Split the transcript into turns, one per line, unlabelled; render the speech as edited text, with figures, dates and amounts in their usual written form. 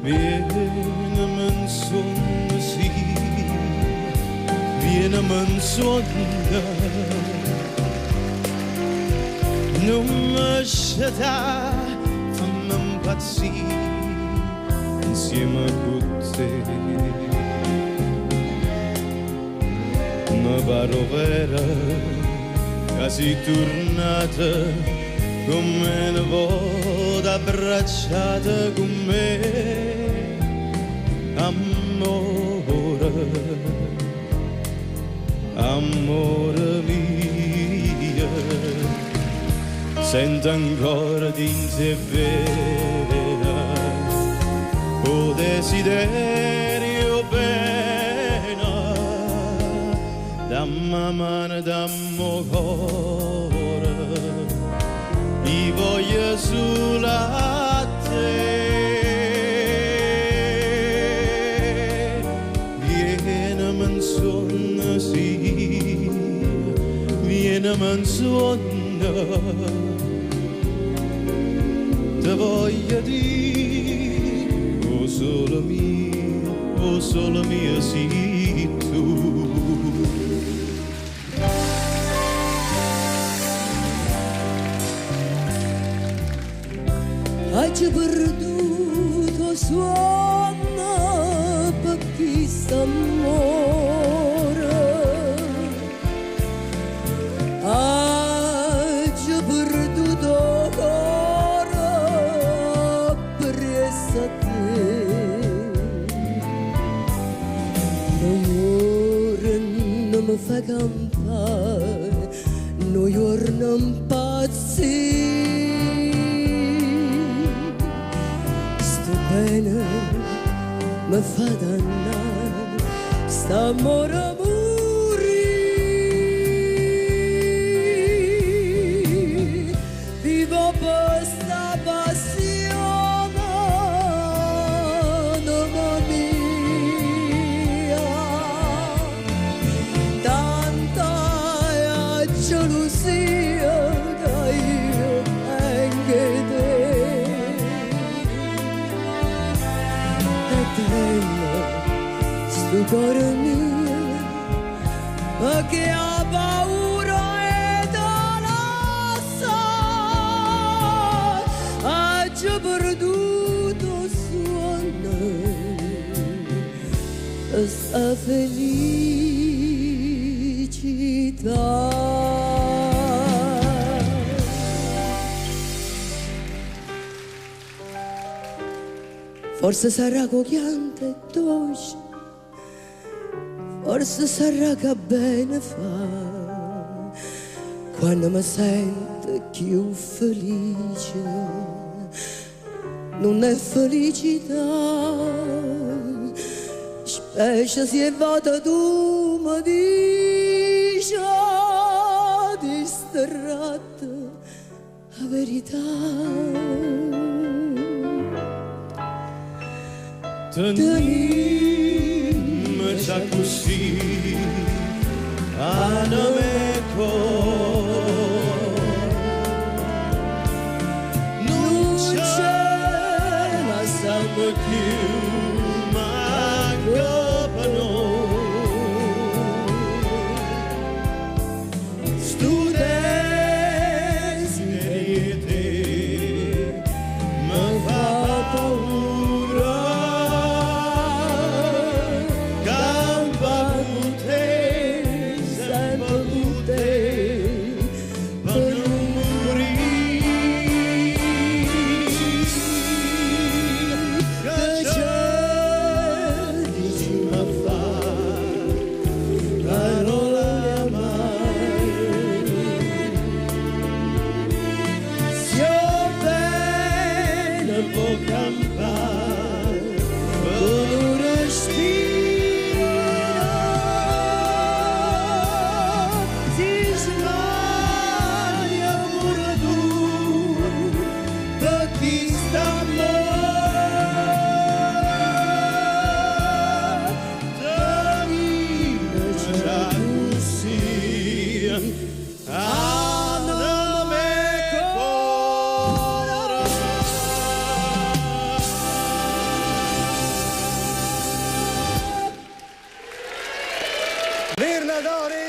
Viene-mi in sonno, sì, viene-mi in sonno, non mi scetà, fammi impazzire insieme con te. Mi pare vera che sei tornata come una volta abbracciata con me. Amore, amore mio, sento ancora di te vera, o desiderio pena, dammi mano, dammi cuore, io voglio solo a te. Sì, vieni-mi in sonno, ti voglio dire, oh solo mio sei tu.
Hai già perduto sonno per chi s'amore, hai già perduto cuore per essere te. L'amore non mi fa campare, non giorno impazzire. Bene, mi fa dannare, st'amore morire. Vivo per sta passione, mamma mia. Tanta gelosia che io anche te. Sto cuore mio, perché ha paura e dolore, ha già perduto sonno, questa felicità. Forse sarà cogliante e dolce, forse sarà che bene fa, quando mi sento più felice, non è felicità, specie se è volta tu mi dici distratta la verità.
Tenimmi già così, anameco, non c'è la sangue più, ma copano. Studenti di te, mi fa paura.
ascoltatori!